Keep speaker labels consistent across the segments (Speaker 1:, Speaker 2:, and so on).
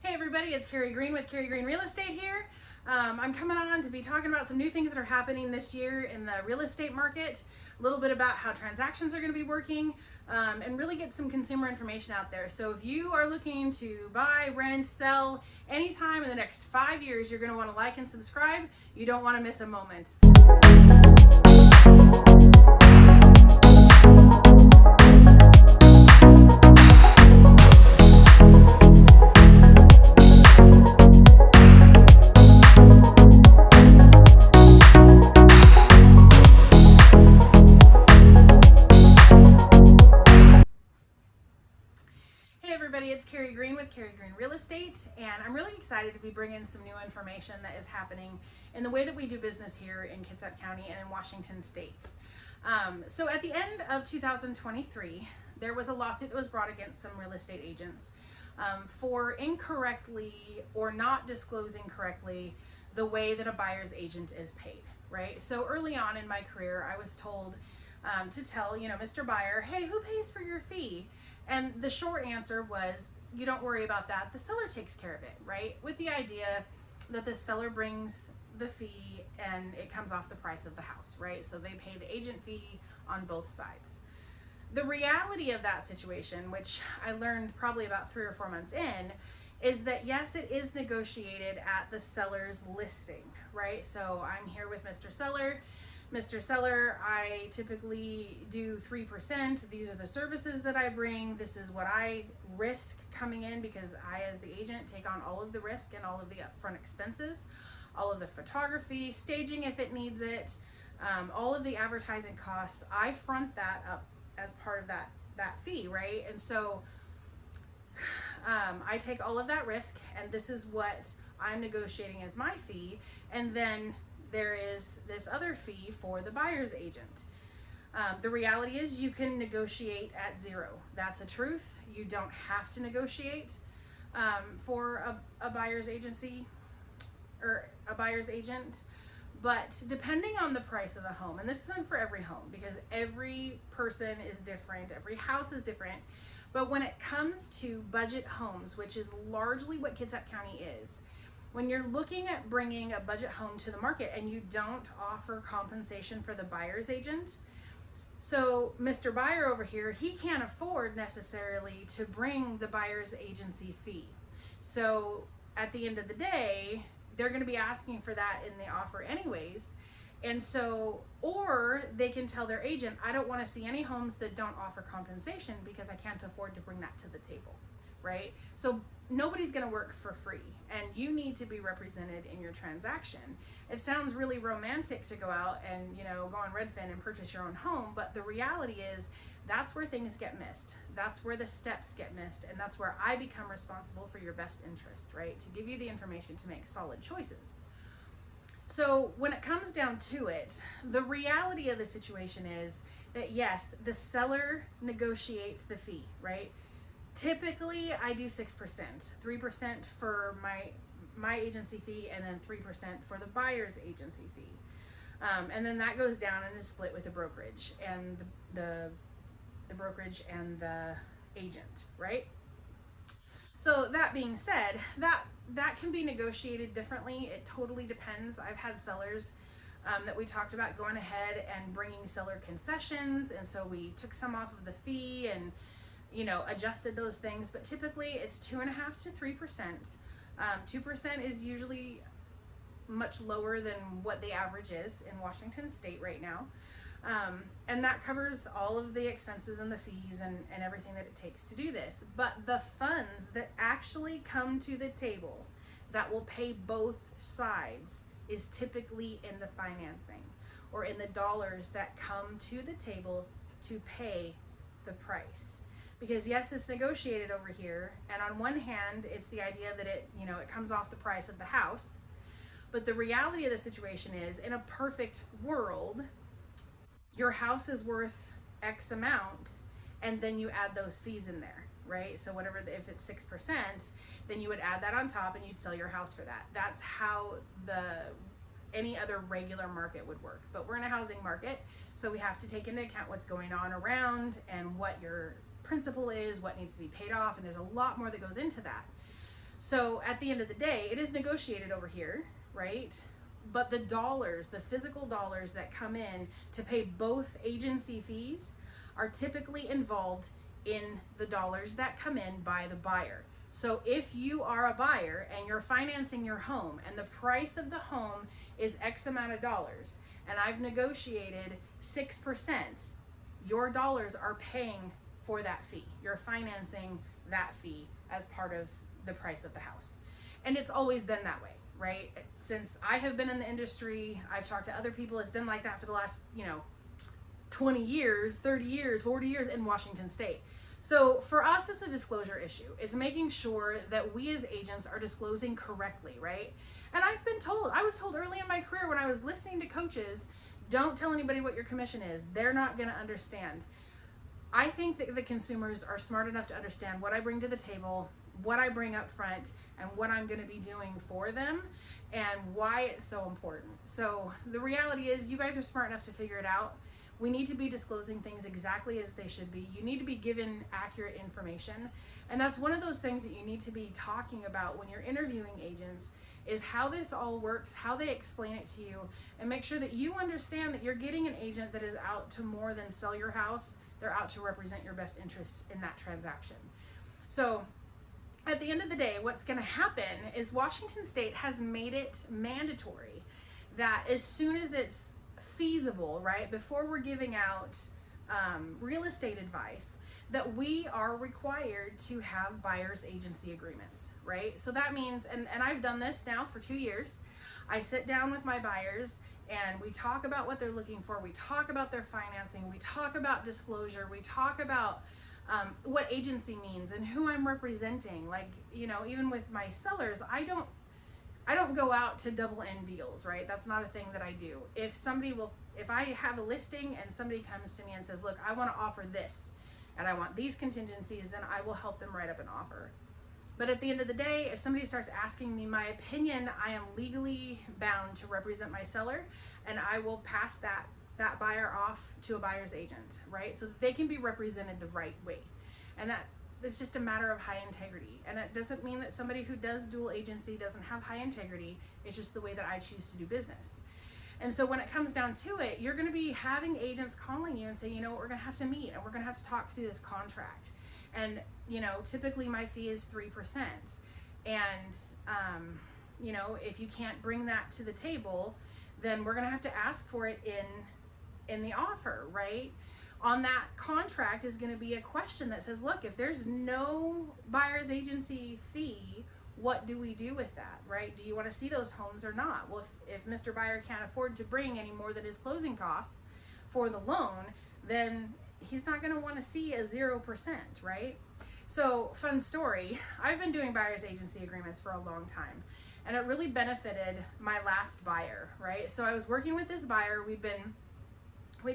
Speaker 1: Hey everybody, it's Carrie Green with Carrie Green Real Estate here. I'm coming on to be talking about some new things that are happening this year in the real estate market, a little bit about how transactions are going to be working, and really get some consumer information out there. So if you are looking to buy, rent, sell anytime in the next 5 years, you're going to want to like and subscribe. You don't want to miss a moment. It's Carrie Green with Carrie Green Real Estate, and I'm really excited to be bringing some new information that is happening in the way that we do business here in Kitsap County and in Washington State. So at the end of 2023, there was a lawsuit that was brought against some real estate agents for incorrectly or not disclosing correctly the way that a buyer's agent is paid, right? So early on in my career, I was told to tell, Mr. Buyer, hey, who pays for your fee? And the short answer was, you don't worry about that. The seller takes care of it, right? With the idea that the seller brings the fee and it comes off the price of the house, right? So they pay the agent fee on both sides. The reality of that situation, which I learned probably about 3 or 4 months in, is that yes, it is negotiated at the seller's listing, right? So I'm here with Mr. Seller. Mr. Seller, I typically do 3%. These are the services that I bring. This is what I risk coming in because I, as the agent, take on all of the risk and all of the upfront expenses, all of the photography, staging if it needs it, all of the advertising costs. I front that up as part of that fee, right? And so I take all of that risk, and this is what I'm negotiating as my fee. And then there is this other fee for the buyer's agent. The reality is you can negotiate at zero. That's a truth. You don't have to negotiate for a buyer's agency or a buyer's agent. But depending on the price of the home, and this isn't for every home because every person is different, every house is different. But when it comes to budget homes, which is largely what Kitsap County is, when you're looking at bringing a budget home to the market and you don't offer compensation for the buyer's agent, so Mr. Buyer over here, he can't afford necessarily to bring the buyer's agency fee. So at the end of the day, they're going to be asking for that in the offer anyways. And so, or they can tell their agent, I don't want to see any homes that don't offer compensation because I can't afford to bring that to the table, right? So nobody's going to work for free, and you need to be represented in your transaction. It sounds really romantic to go out and go on Redfin and purchase your own home, but the reality is that's where things get missed. That's where the steps get missed, and that's where I become responsible for your best interest, right? To give you the information to make solid choices. So when it comes down to it, the reality of the situation is that yes, the seller negotiates the fee, right? Typically, I do 6%, 3% for my agency fee, and then 3% for the buyer's agency fee. And then that goes down and is split with the brokerage and the brokerage and the agent, right? So that being said, that can be negotiated differently. It totally depends. I've had sellers that we talked about going ahead and bringing seller concessions, and so we took some off of the fee and adjusted those things, but typically it's 2.5% to 3%. 2% is usually much lower than what the average is in Washington State right now. And that covers all of the expenses and the fees and everything that it takes to do this. But the funds that actually come to the table that will pay both sides is typically in the financing or in the dollars that come to the table to pay the price. Because yes, it's negotiated over here, and on one hand, it's the idea that it comes off the price of the house. But the reality of the situation is, in a perfect world, your house is worth X amount, and then you add those fees in there, right? So whatever, if it's 6%, then you would add that on top and you'd sell your house for that. That's how any other regular market would work. But we're in a housing market, so we have to take into account what's going on around and what your principal is, what needs to be paid off, and there's a lot more that goes into that. So at the end of the day, it is negotiated over here, right? But the dollars, the physical dollars that come in to pay both agency fees are typically involved in the dollars that come in by the buyer. So if you are a buyer and you're financing your home and the price of the home is X amount of dollars and I've negotiated 6%, your dollars are paying for that fee. You're financing that fee as part of the price of the house. And it's always been that way, right? Since I have been in the industry, I've talked to other people, it's been like that for the last, 20 years, 30 years, 40 years in Washington State. So for us, it's a disclosure issue. It's making sure that we as agents are disclosing correctly, right? And I was told early in my career when I was listening to coaches, don't tell anybody what your commission is. They're not going to understand. I think that the consumers are smart enough to understand what I bring to the table, what I bring up front, and what I'm going to be doing for them and why it's so important. So the reality is you guys are smart enough to figure it out. We need to be disclosing things exactly as they should be. You need to be given accurate information. And that's one of those things that you need to be talking about when you're interviewing agents is how this all works, how they explain it to you, and make sure that you understand that you're getting an agent that is out to more than sell your house. They're out to represent your best interests in that transaction. So at the end of the day, what's going to happen is Washington State has made it mandatory that as soon as it's feasible, right, before we're giving out real estate advice, that we are required to have buyer's agency agreements, right? So that means, and I've done this now for 2 years, I sit down with my buyers and we talk about what they're looking for, we talk about their financing, we talk about disclosure, we talk about what agency means and who I'm representing. Like, even with my sellers, I don't go out to double end deals, right? That's not a thing that I do. If I have a listing and somebody comes to me and says, look, I want to offer this and I want these contingencies, then I will help them write up an offer. But at the end of the day, if somebody starts asking me my opinion, I am legally bound to represent my seller, and I will pass that buyer off to a buyer's agent, right? So that they can be represented the right way. And it's just a matter of high integrity. And it doesn't mean that somebody who does dual agency doesn't have high integrity. It's just the way that I choose to do business. And so when it comes down to it, you're going to be having agents calling you and say, we're going to have to meet and we're going to have to talk through this contract. And, typically my fee is 3%. And, if you can't bring that to the table, then we're going to have to ask for it in the offer, right? On that contract is going to be a question that says, look, if there's no buyer's agency fee, what do we do with that, right? Do you want to see those homes or not? Well, if Mr. Buyer can't afford to bring any more than his closing costs for the loan, then he's not going to want to see a 0%, right? So, fun story, I've been doing buyer's agency agreements for a long time, and it really benefited my last buyer, right? So I was working with this buyer. We'd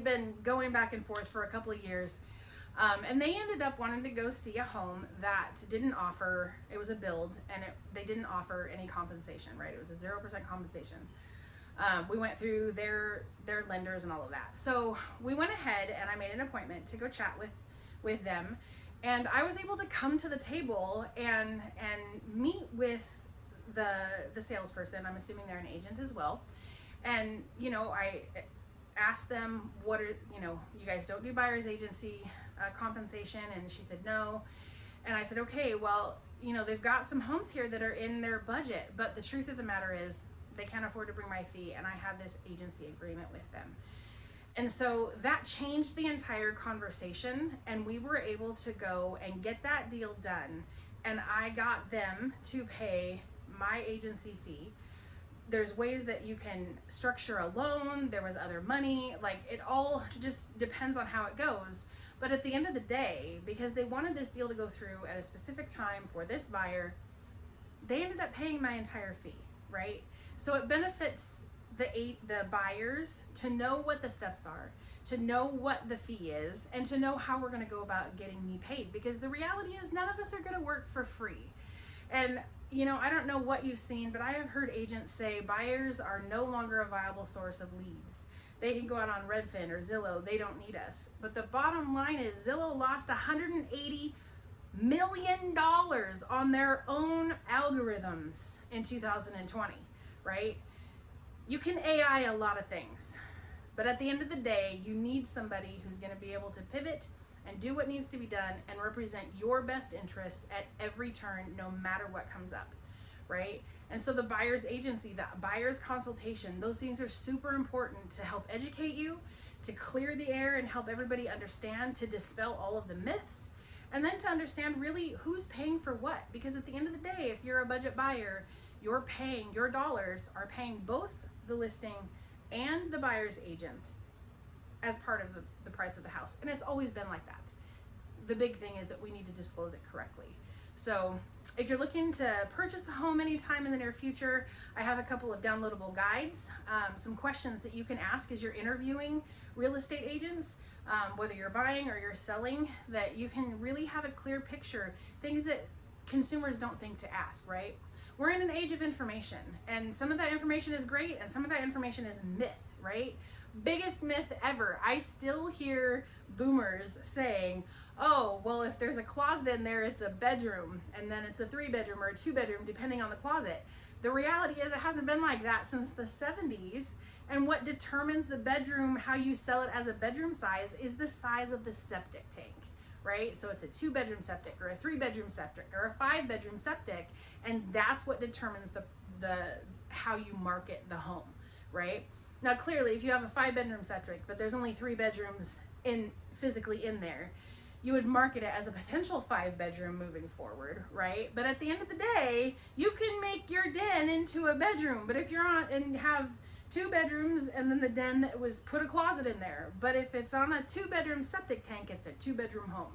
Speaker 1: been going back and forth for a couple of years, and they ended up wanting to go see a home that didn't offer, it was a build, and they didn't offer any compensation, right? It was a 0% compensation. We went through their lenders and all of that. So we went ahead and I made an appointment to go chat with them, and I was able to come to the table and meet with the salesperson. I'm assuming they're an agent as well. And, I asked them, what are, you guys don't do buyer's agency compensation? And she said, no. And I said, okay, well, they've got some homes here that are in their budget, but the truth of the matter is they can't afford to bring my fee, and I have this agency agreement with them. And so that changed the entire conversation, and we were able to go and get that deal done, and I got them to pay my agency fee. There's ways that you can structure a loan. There was other money. Like, it all just depends on how it goes. But at the end of the day, because they wanted this deal to go through at a specific time for this buyer, they ended up paying my entire fee, right? So it benefits the buyers to know what the steps are, to know what the fee is, and to know how we're going to go about getting me paid. Because the reality is none of us are going to work for free. And I don't know what you've seen, but I have heard agents say buyers are no longer a viable source of leads. They can go out on Redfin or Zillow. They don't need us. But the bottom line is Zillow lost 180 million on their own algorithms in 2020, right? You can AI a lot of things, but at the end of the day, you need somebody who's going to be able to pivot and do what needs to be done and represent your best interests at every turn, no matter what comes up, right? And so the buyer's agency, the buyer's consultation, those things are super important to help educate you, to clear the air and help everybody understand, to dispel all of the myths, and then to understand really who's paying for what. Because at the end of the day, if you're a budget buyer, your dollars are paying both the listing and the buyer's agent as part of the price of the house. And it's always been like that. The big thing is that we need to disclose it correctly. So if you're looking to purchase a home anytime in the near future, I have a couple of downloadable guides, some questions that you can ask as you're interviewing real estate agents, whether you're buying or you're selling, that you can really have a clear picture, things that consumers don't think to ask, right? We're in an age of information, and some of that information is great and some of that information is myth, right? Biggest myth ever. I still hear boomers saying, oh, well, if there's a closet in there, it's a bedroom, and then it's a 3-bedroom or a 2-bedroom, depending on the closet. The reality is it hasn't been like that since the 70s, and what determines the bedroom, how you sell it as a bedroom size, is the size of the septic tank, right? So it's a 2-bedroom septic or a 3-bedroom septic or a 5-bedroom septic, and that's what determines the how you market the home, right? Now, clearly, if you have a 5-bedroom septic, but there's only 3 bedrooms physically in there, you would market it as a potential 5-bedroom moving forward, right? But at the end of the day, you can make your den into a bedroom. But if you're on and have 2 bedrooms and then the den that was put a closet in there, but if it's on a 2-bedroom septic tank, it's a 2-bedroom home.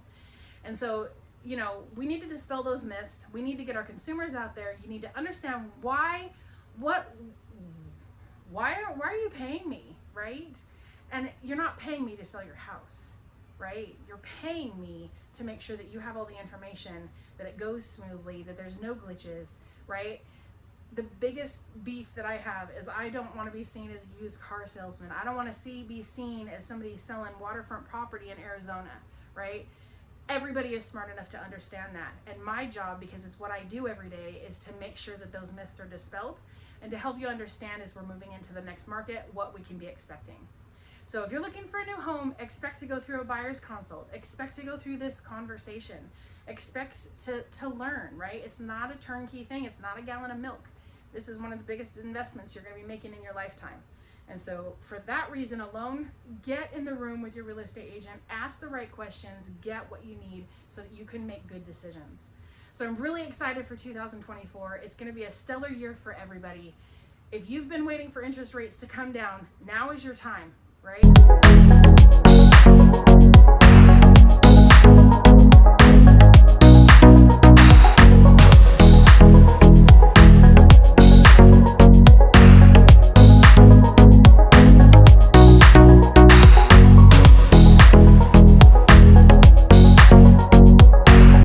Speaker 1: And so, you know, we need to dispel those myths. We need to get our consumers out there. You need to understand why are you paying me, right? And you're not paying me to sell your house, right? You're paying me to make sure that you have all the information, that it goes smoothly, that there's no glitches, right? The biggest beef that I have is I don't want to be seen as a used car salesman. I don't want to be seen as somebody selling waterfront property in Arizona, right? Everybody is smart enough to understand that. And my job, because it's what I do every day, is to make sure that those myths are dispelled and to help you understand as we're moving into the next market what we can be expecting. So if you're looking for a new home, expect to go through a buyer's consult. Expect to go through this conversation. Expect to learn, right? It's not a turnkey thing. It's not a gallon of milk. This is one of the biggest investments you're going to be making in your lifetime. And so for that reason alone, get in the room with your real estate agent, ask the right questions, get what you need so that you can make good decisions. So I'm really excited for 2024. It's going to be a stellar year for everybody. If you've been waiting for interest rates to come down, now is your time, right?